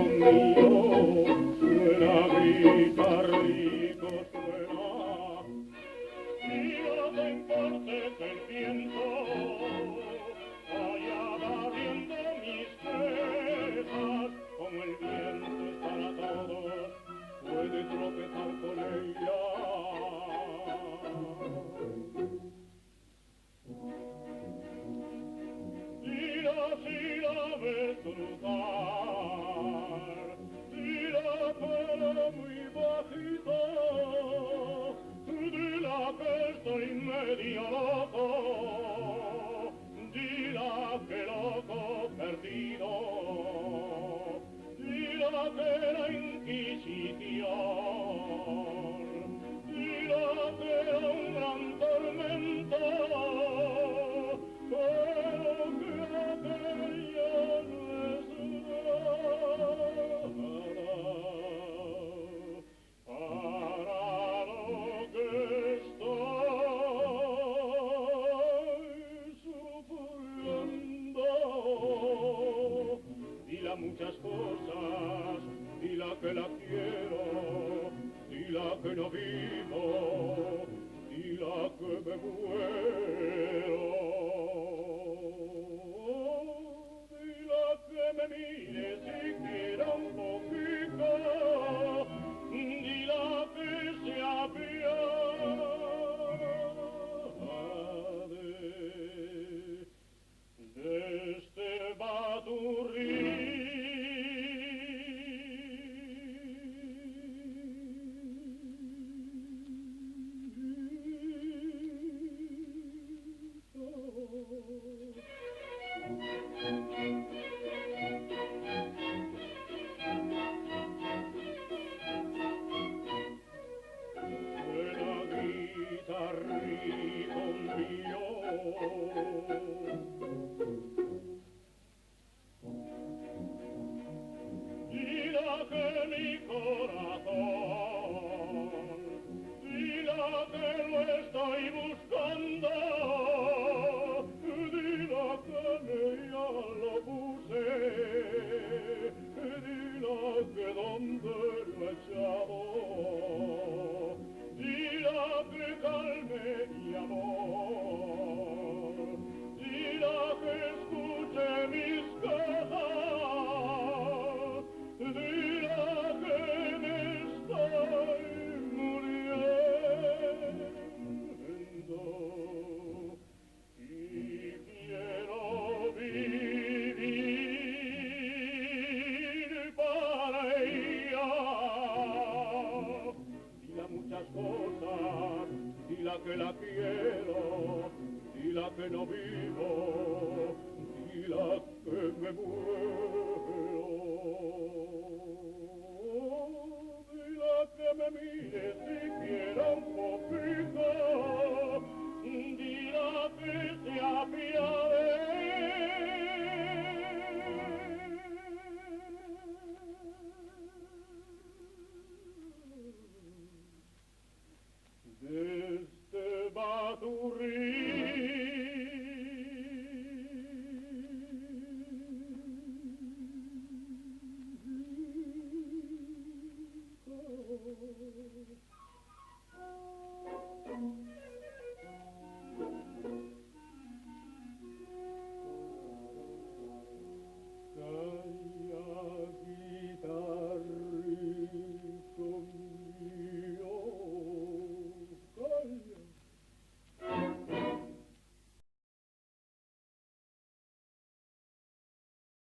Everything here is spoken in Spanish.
mío, suena grita rico, suena, y no te importes el viento, vaya barriendo mis quejas, como el viento es para todos, puedes tropezar con ella. Si la ves cruzar, la cara muy bajito, dila que estoy medio loco, dila que loco perdido, dila que la Inquisición, dila que era un gran tormento, pero que aquella no es nada para lo que estoy sufriendo. Dila muchas cosas, dila que la quiero, dila que no vivo, dila que me muero. Que me mire siquiera un poquito, dila que se apiade de este baturrí. Dila que mi corazón, dila que lo estoy buscando, dila que en ella lo puse, dila que donde lo he echado, dila que calme mi amor, dila que escuche mis quejas, dila que me estoy muriendo y quiero vivir para ella. Dila muchas cosas, dila que la quiero, dila que no vivo, dila que me muero.